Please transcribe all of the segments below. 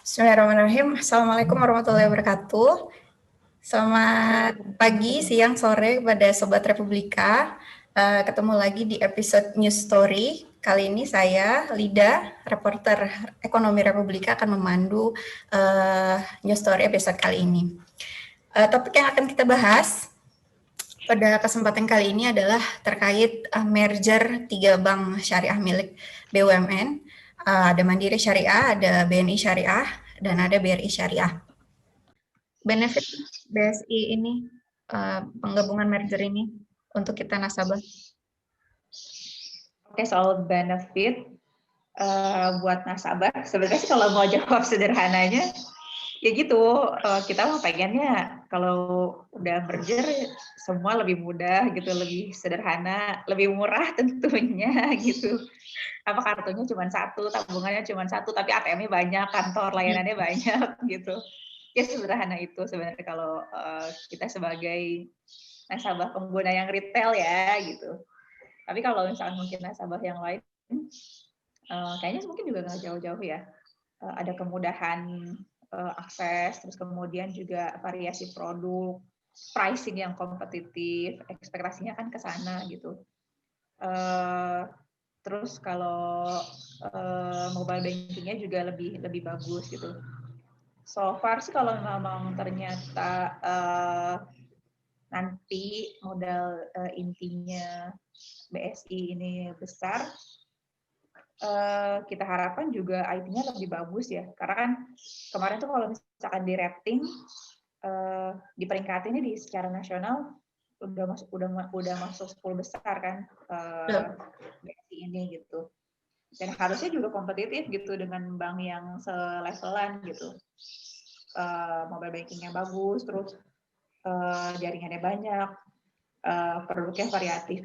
Bismillahirrahmanirrahim. Assalamualaikum warahmatullahi wabarakatuh. Selamat pagi, siang, sore kepada Sobat Republika. Ketemu lagi di episode News Story. Kali ini saya, Lida, reporter Ekonomi Republika, akan memandu News Story episode kali ini. Topik yang akan kita bahas pada kesempatan kali ini adalah terkait merger 3 bank syariah milik BUMN. Ada Mandiri Syariah, ada BNI Syariah, dan ada BRI Syariah. Benefit BSI ini, penggabungan merger ini untuk kita nasabah. Oke, soal benefit buat nasabah, sebenarnya sih kalau mau jawab sederhananya, ya gitu, kita mau pengennya kalau udah merger semua lebih mudah gitu, lebih sederhana, lebih murah tentunya gitu. Apa kartunya cuma satu, tabungannya cuma satu, tapi ATM-nya banyak, kantor layanannya banyak gitu. Ya sederhana itu sebenarnya kalau kita sebagai nasabah pengguna yang retail ya gitu. Tapi kalau misalnya mungkin nasabah yang lain, kayaknya mungkin juga nggak jauh-jauh ya. Ada kemudahan akses, terus kemudian juga variasi produk, pricing yang kompetitif, ekspektasinya kan ke sana gitu. Terus kalau mobile bankingnya juga lebih bagus gitu. So far sih kalau memang ternyata nanti modal intinya BSI ini besar, kita harapkan juga IT-nya lebih bagus ya. Karena kan kemarin tuh kalau misalkan di rating, di peringkat ini di secara nasional udah masuk 10 besar kan BSI ini gitu. Dan harusnya juga kompetitif gitu dengan bank yang selevelan gitu. Mobile bankingnya bagus, terus jaringannya banyak, produknya variatif.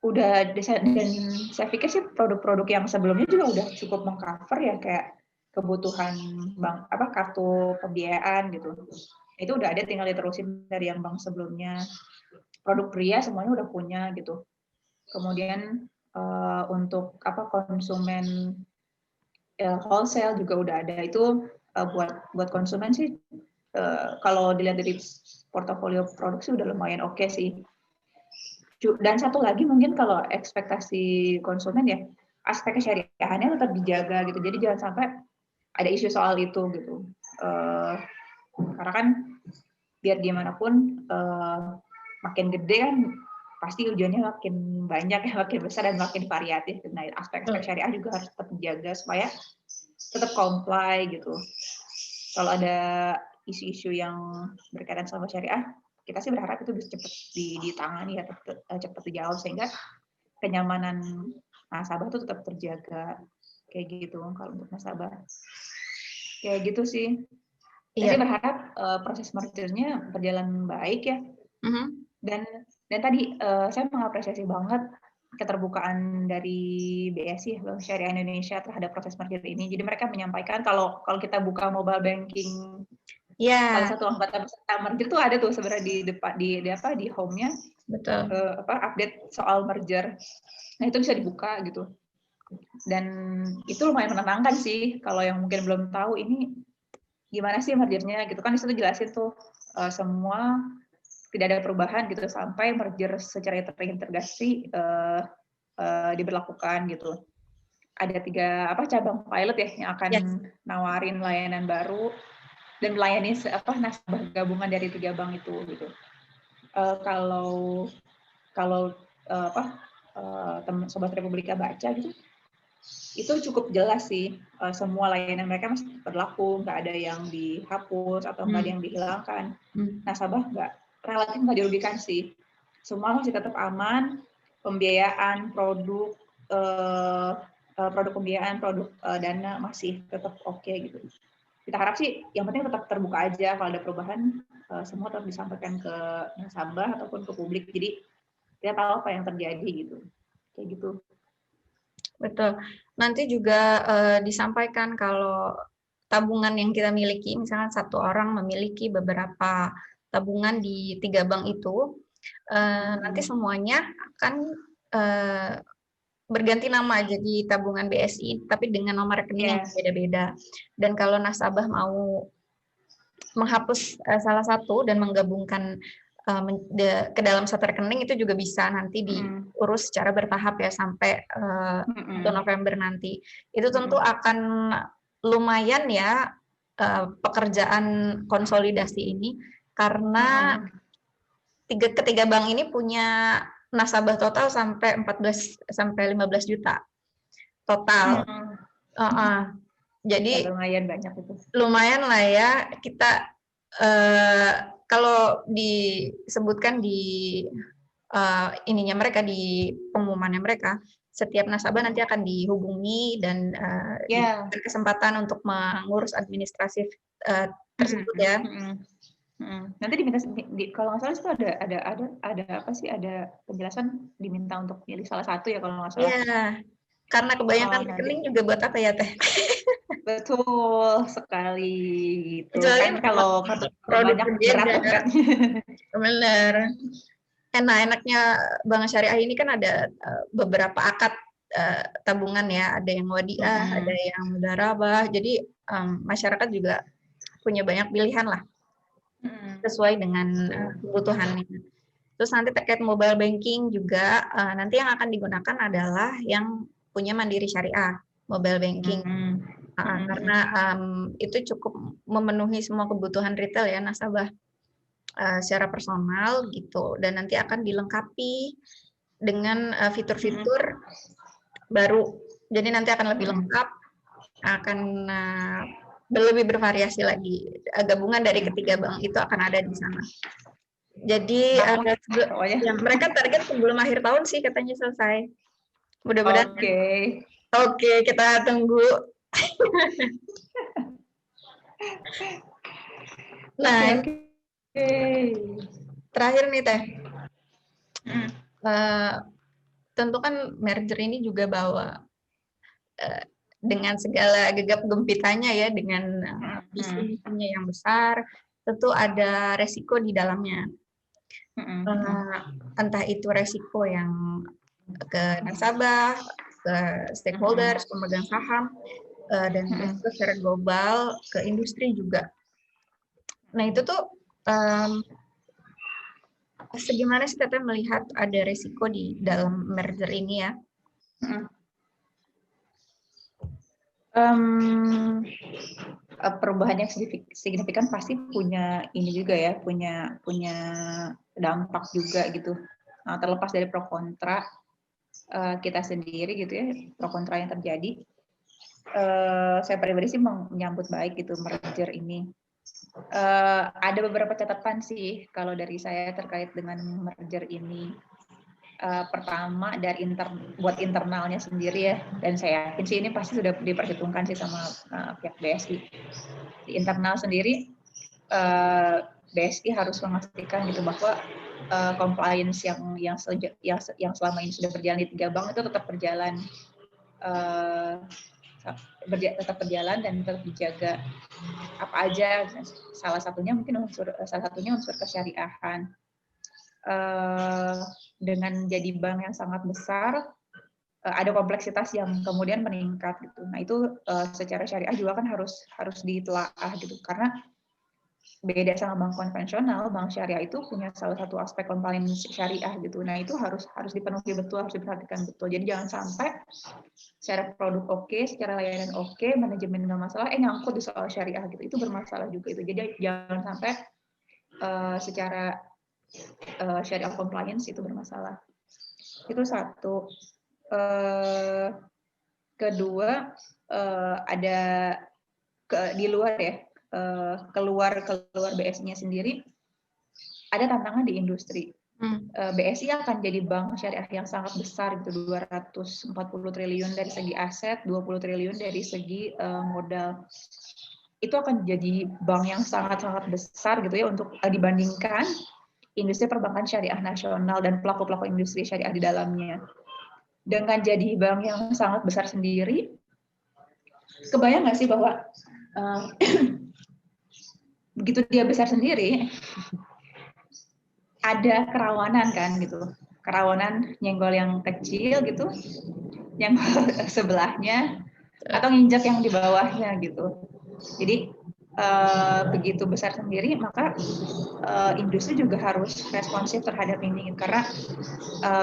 Udah, dan saya pikir sih produk-produk yang sebelumnya juga udah cukup mengcover ya, kayak kebutuhan bank kartu pembiayaan gitu. Itu udah ada, tinggal diterusin dari yang bank sebelumnya. Produk pria semuanya udah punya gitu. Kemudian untuk konsumen wholesale juga udah ada. Itu buat konsumen sih kalau dilihat dari portofolio produk sih udah lumayan oke sih. Dan satu lagi mungkin kalau ekspektasi konsumen ya, aspek kesyariahannya tetap dijaga gitu. Jadi jangan sampai ada isu soal itu gitu. Karena kan biar gimana pun makin gede kan pasti ujiannya makin banyak, makin besar dan makin variatif. Nah, aspek-aspek syariah juga harus tetap dijaga supaya tetap comply gitu. Kalau ada isu-isu yang berkaitan sama syariah, kita sih berharap itu bisa cepat ditangani ya, cepat dijawab sehingga kenyamanan nasabah itu tetap terjaga kayak gitu kalau untuk nasabah. Kayak gitu sih. Saya berharap proses mergernya berjalan baik ya. Dan tadi saya mengapresiasi banget keterbukaan dari BSI, Bank Syariah Indonesia, terhadap proses merger ini. Jadi mereka menyampaikan kalau kita buka mobile banking, salah satu anggota peserta merger tuh ada tuh sebenarnya di depan di home-nya, update soal merger. Nah itu bisa dibuka gitu. Dan itu lumayan menenangkan sih kalau yang mungkin belum tahu ini gimana sih mergernya gitu kan, di situ jelasin tuh semua tidak ada perubahan gitu sampai merger secara terintegrasi diberlakukan gitu. Ada 3 cabang pilot ya yang akan nawarin layanan baru dan melayani nasabah gabungan dari 3 bank itu gitu. Kalau teman Sobat Republika baca gitu, itu cukup jelas sih, semua layanan mereka masih berlaku, nggak ada yang dihapus atau nggak ada yang dihilangkan. Nasabah relatif nggak dirugikan sih. Semua masih tetap aman, pembiayaan, produk pembiayaan, produk dana masih tetap oke gitu. Kita harap sih yang penting tetap terbuka aja, kalau ada perubahan semua tetap disampaikan ke nasabah ataupun ke publik, jadi kita tahu apa yang terjadi gitu. Kayak gitu. Betul. Nanti juga disampaikan kalau tabungan yang kita miliki, misalkan satu orang memiliki beberapa tabungan di 3 bank itu, nanti semuanya akan berganti nama jadi tabungan BSI, tapi dengan nomor rekening yang beda-beda. Dan kalau nasabah mau menghapus salah satu dan menggabungkan ke dalam satu rekening, itu juga bisa nanti diurus secara bertahap ya sampai 1 November nanti. Itu tentu akan lumayan ya pekerjaan konsolidasi ini, karena ketiga bank ini punya nasabah total sampai 14 sampai 15 juta total. Jadi lumayan banyak itu. Lumayan lah ya, kita kalau disebutkan di ininya mereka, di pengumumannya mereka, setiap nasabah nanti akan dihubungi dan diberikan kesempatan untuk mengurus administratif tersebut ya. Nanti diminta, kalau nggak salah itu ada apa sih, ada penjelasan diminta untuk pilih salah satu ya kalau nggak salah. Iya, karena kebanyakan rekening juga buat apa ya Teh? Betul sekali gitu. Kecuali kan kalau produk banyak berat kan. Bener. Enaknya Bank Syariah ini kan ada beberapa akad tabungan ya, ada yang wadiah, ada yang mudarabah. Jadi masyarakat juga punya banyak pilihan lah sesuai dengan kebutuhannya. Terus nanti terkait mobile banking juga nanti yang akan digunakan adalah yang punya Mandiri Syariah mobile banking. Karena itu cukup memenuhi semua kebutuhan retail ya nasabah secara personal gitu, dan nanti akan dilengkapi dengan fitur-fitur baru. Jadi nanti akan lebih lengkap, akan lebih bervariasi lagi. Gabungan dari ketiga bank itu akan ada di sana. Jadi mereka target sebelum akhir tahun sih katanya selesai. Mudah-mudahan. Oke, kita tunggu. Nah, terakhir nih Teh. Tentu kan merger ini juga bawa dengan segala gegap gempitanya ya, dengan visi-misinya yang besar, tentu ada resiko di dalamnya. Entah itu resiko yang ke nasabah, ke stakeholders, pemegang saham, dan resiko secara global ke industri juga. Nah itu tuh segimana sih Teteh melihat ada resiko di dalam merger ini ya? Perubahan yang signifikan pasti punya ini juga ya, punya dampak juga gitu. Nah, terlepas dari pro kontra kita sendiri gitu ya, pro kontra yang terjadi, saya pribadi sih menyambut baik gitu merger ini. Ada beberapa catatan sih kalau dari saya terkait dengan merger ini. Pertama dari buat internalnya sendiri ya, dan saya yakin sih ini pasti sudah diperhitungkan sih sama pihak BSI. Di internal sendiri BSI harus memastikan gitu bahwa compliance yang selama ini sudah berjalan di 3 bank itu tetap berjalan, dan tetap dijaga. Apa aja, salah satunya unsur kesyariahan. Dengan jadi bank yang sangat besar, ada kompleksitas yang kemudian meningkat gitu. Nah itu secara syariah juga kan harus ditelaah gitu, karena beda sama bank konvensional, bank syariah itu punya salah satu aspek compliance syariah gitu. Nah itu harus dipenuhi betul, harus diperhatikan betul. Jadi jangan sampai secara produk oke, secara layanan oke, manajemen nggak masalah, nyangkut di soal syariah gitu. Itu bermasalah juga itu. Jadi jangan sampai secara syariah compliance itu bermasalah. Itu satu. Kedua, ada di luar ya, keluar BSI-nya sendiri, ada tantangan di industri. BSI akan jadi bank syariah yang sangat besar gitu, 240 triliun dari segi aset, 20 triliun dari segi modal. Itu akan jadi bank yang sangat-sangat besar gitu ya untuk dibandingkan industri perbankan syariah nasional dan pelaku-pelaku industri syariah di dalamnya. Dengan jadi bank yang sangat besar sendiri, kebayang nggak sih bahwa begitu dia besar sendiri, ada kerawanan kan gitu, kerawanan nyenggol yang kecil gitu, yang sebelahnya atau nginjak yang di bawahnya gitu. Jadi begitu besar sendiri, maka industri juga harus responsif terhadap ini, karena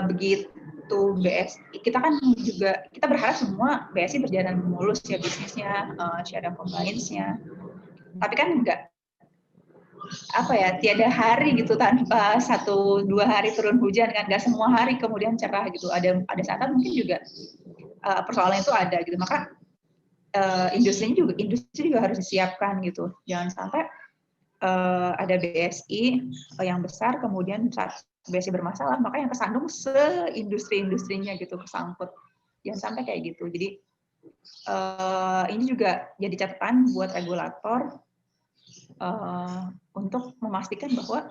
begitu BSI, kita kan juga kita berharap semua BSI berjalan mulus ya bisnisnya, share of compliance-nya, tapi kan enggak, apa ya, tiada hari gitu tanpa 1-2 hari turun hujan kan, nggak semua hari kemudian cerah gitu, ada saat mungkin juga persoalan itu ada gitu, maka industri juga harus disiapkan gitu, jangan sampai ada BSI yang besar kemudian saat BSI bermasalah maka yang kesandung se-industri-industrinya gitu, kesangkut, jangan sampai kayak gitu. Jadi ini juga jadi catatan buat regulator untuk memastikan bahwa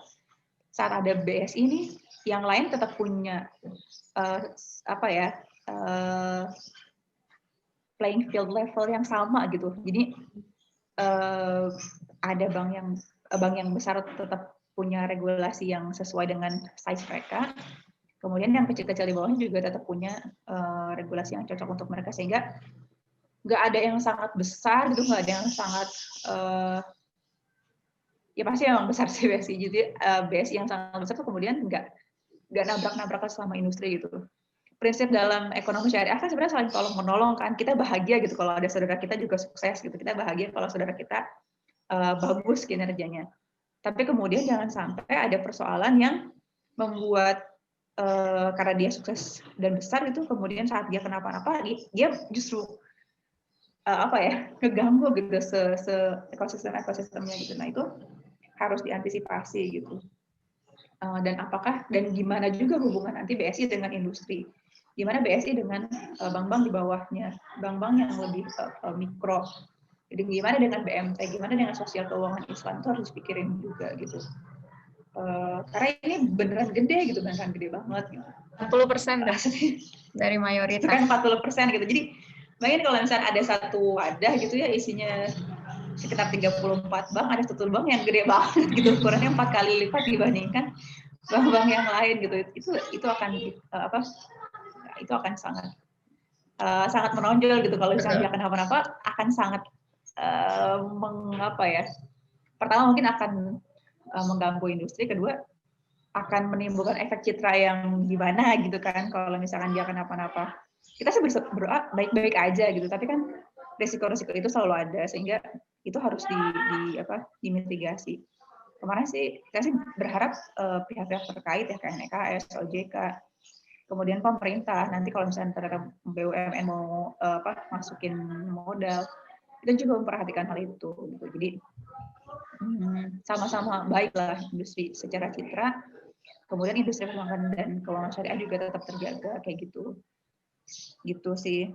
saat ada BSI ini yang lain tetap punya playing field level yang sama gitu. Jadi ada bank yang besar tetap punya regulasi yang sesuai dengan size mereka. Kemudian yang kecil-kecil di bawahnya juga tetap punya regulasi yang cocok untuk mereka, sehingga nggak ada yang sangat besar gitu, nggak ada yang sangat ya pasti emang besar sih BSI. Jadi BSI yang sangat besar tuh kemudian nggak nabrak-nabrak sama industri gitu. Prinsip dalam ekonomi syariah kan sebenarnya saling tolong menolong kan. Kita bahagia gitu kalau ada saudara kita juga sukses gitu. Kita bahagia kalau saudara kita bagus kinerjanya. Tapi kemudian jangan sampai ada persoalan yang membuat karena dia sukses dan besar itu kemudian saat dia kenapa-napa dia justru ngeganggu gitu ekosistemnya gitu. Nah itu harus diantisipasi gitu. Dan gimana juga hubungan nanti BSI dengan industri. Gimana BSI dengan bank-bank di bawahnya, bank-bank yang lebih mikro. Jadi gimana dengan BMT, gimana dengan sosial keuangan Islam, itu harus dipikirin juga gitu. Karena ini beneran gede gitu, beneran gede banget. Gitu. 40% dari mayoritas. Itu kan 40% gitu. Jadi bayangin kalau misalnya ada satu wadah gitu ya isinya sekitar 34 bank, ada satu bank yang gede banget gitu, ukurannya 4 kali lipat dibandingkan bank-bank yang lain gitu. Itu akan itu akan sangat menonjol gitu kalau misalnya dia kenapa-napa, akan sangat pertama mungkin akan mengganggu industri, kedua akan menimbulkan efek citra yang gimana gitu kan kalau misalkan dia kenapa-napa. Kita sih berdoa baik-baik aja gitu, tapi kan risiko-risiko itu selalu ada, sehingga itu harus dimitigasi. Kemarin sih kita sih berharap pihak-pihak terkait ya kayak KNKS, OJK, kemudian pemerintah nanti kalau misalnya terhadap BUMN mau masukin modal, kita juga memperhatikan hal itu gitu. Jadi sama-sama baiklah industri secara citra, kemudian industri perbankan dan keuangan syariah juga tetap terjaga kayak gitu sih.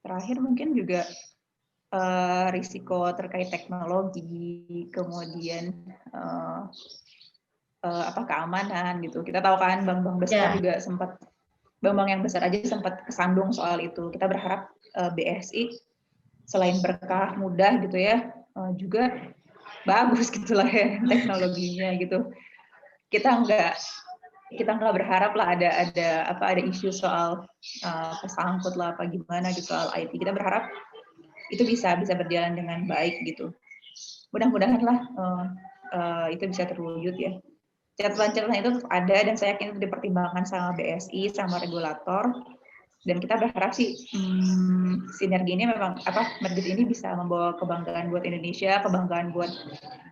Terakhir mungkin juga risiko terkait teknologi, kemudian keamanan gitu. Kita tahu kan bank-bank besar juga sempat, bank-bank yang besar aja sempat kesandung soal itu. Kita berharap BSI selain berkah mudah gitu ya, juga bagus gitulah ya teknologinya gitu. Kita nggak berharap lah ada isu soal kesangkut lah apa gimana gitu soal IT. Kita berharap itu bisa berjalan dengan baik gitu. Mudah-mudahan lah itu bisa terwujud ya. Catatan-catatan itu tetap ada dan saya yakin itu dipertimbangkan sama BSI, sama regulator. Dan kita berharap sih sinergi ini memang merger ini bisa membawa kebanggaan buat Indonesia, kebanggaan buat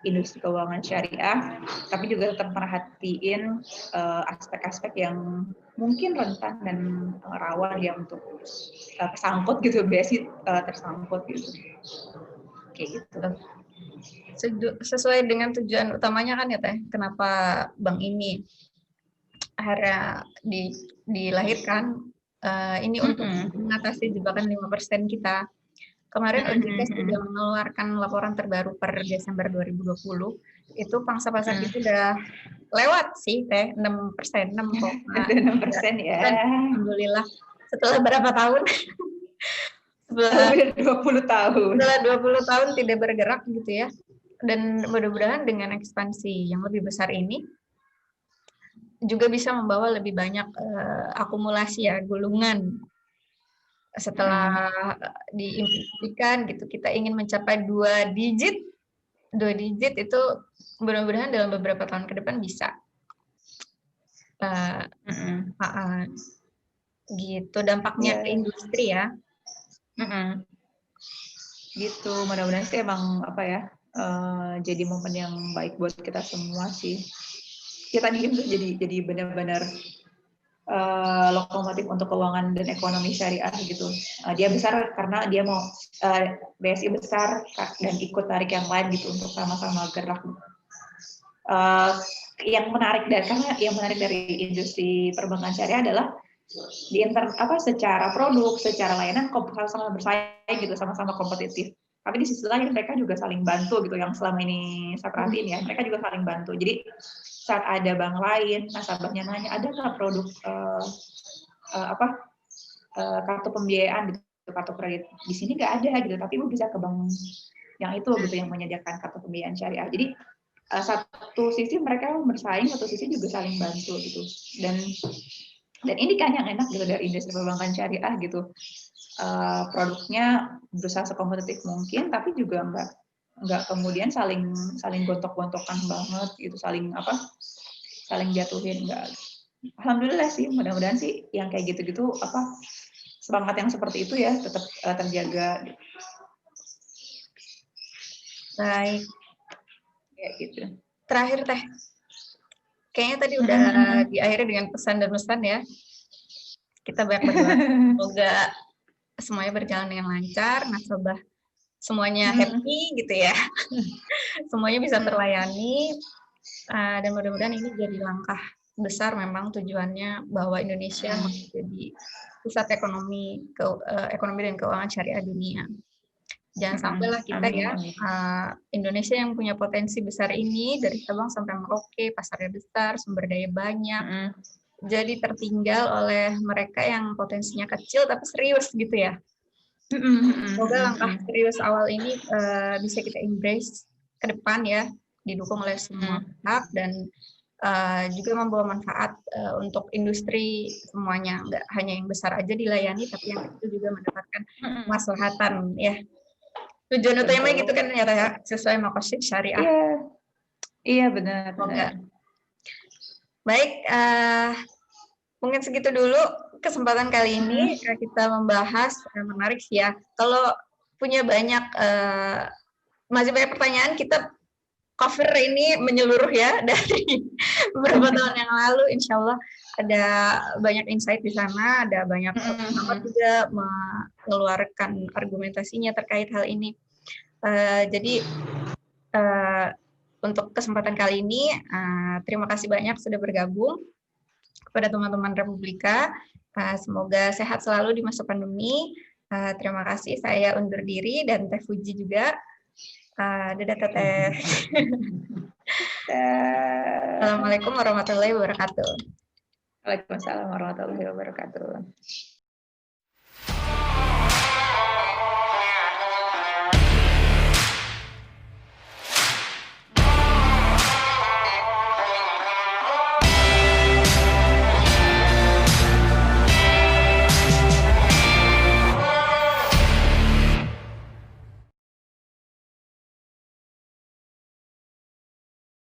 industri keuangan syariah, tapi juga tetap merhatiin aspek-aspek yang mungkin rentan dan rawan ya untuk tersangkut gitu, BSI tersangkut gitu. Kayak gitu. Sesuai dengan tujuan utamanya kan ya Teh, kenapa bank ini akhirnya dilahirkan ini untuk mengatasi jebakan 5% kita. Kemarin OJK sudah mengeluarkan laporan terbaru per Desember 2020, itu pangsa pasar kita udah lewat sih Teh, 6%, 6% ya. Alhamdulillah. Setelah berapa tahun? Setelah 20 tahun. Setelah 20 tahun tidak bergerak gitu ya. Dan mudah-mudahan dengan ekspansi yang lebih besar ini, juga bisa membawa lebih banyak akumulasi ya, gulungan. Setelah diimpikan gitu, kita ingin mencapai 2 digit itu mudah-mudahan dalam beberapa tahun ke depan bisa. Gitu dampaknya ke industri ya. Gitu, mudah-mudahan sih emang apa ya, jadi momen yang baik buat kita semua sih. Kita nih jadi benar-benar lokomotif untuk keuangan dan ekonomi syariah gitu. Dia besar karena dia mau BSI besar dan ikut tarik yang lain gitu untuk sama-sama gerak. Yang menarik dari industri perbankan syariah adalah secara produk, secara layanan sama-sama bersaing gitu, sama-sama kompetitif. Tapi di sisi lain mereka juga saling bantu gitu, yang selama ini saya perhatiin ya, mereka juga saling bantu. Jadi saat ada bank lain, nasabahnya nanya, ada nggak produk kartu pembiayaan gitu, kartu kredit, di sini nggak ada gitu, tapi ibu bisa ke bank yang itu gitu, yang menyediakan kartu pembiayaan syariah. Jadi satu sisi mereka bersaing, satu sisi juga saling bantu gitu. Dan ini kan yang enak gitu dari industri perbankan syariah gitu. Produknya berusaha sekompetitif mungkin, tapi juga nggak kemudian saling gontok-gontokan banget gitu, saling jatuhin, enggak. Alhamdulillah sih, mudah-mudahan sih yang kayak gitu-gitu semangat yang seperti itu ya tetap terjaga. Baik. Ya gitu. Terakhir Teh, kayaknya tadi udah diakhiri dengan pesan dan pesan ya. Kita banyak berdoa, semoga semuanya berjalan dengan lancar, nasabah semuanya happy gitu ya. Semuanya bisa terlayani, dan mudah-mudahan ini jadi langkah besar memang tujuannya bahwa Indonesia menjadi pusat ekonomi dan keuangan syariah dunia. Jangan sampailah kita ya, Indonesia yang punya potensi besar ini, dari Sabang sampai Merauke, pasarnya besar, sumber daya banyak, jadi tertinggal oleh mereka yang potensinya kecil tapi serius gitu ya. Semoga langkah serius awal ini bisa kita embrace ke depan ya, didukung oleh semua pihak dan juga membawa manfaat untuk industri semuanya, nggak hanya yang besar aja dilayani, tapi yang kecil juga mendapatkan kemaslahatan ya. Tujuan utamanya gitu kan ternyata ya, sesuai maqasid syariah. Iya benar. Baik, mungkin segitu dulu kesempatan kali ini. Kita membahas menarik sih ya. Kalau punya masih banyak pertanyaan, kita cover ini menyeluruh ya dari beberapa tahun yang lalu. Insya Allah ada banyak insight di sana, ada banyak pengamat juga mengeluarkan argumentasinya terkait hal ini. Jadi untuk kesempatan kali ini, terima kasih banyak sudah bergabung kepada teman-teman Republika. Semoga sehat selalu di masa pandemi. Terima kasih, saya undur diri dan Teh Fuji juga. Dadah Teteh. Assalamualaikum warahmatullahi wabarakatuh. Waalaikumsalam warahmatullahi wabarakatuh.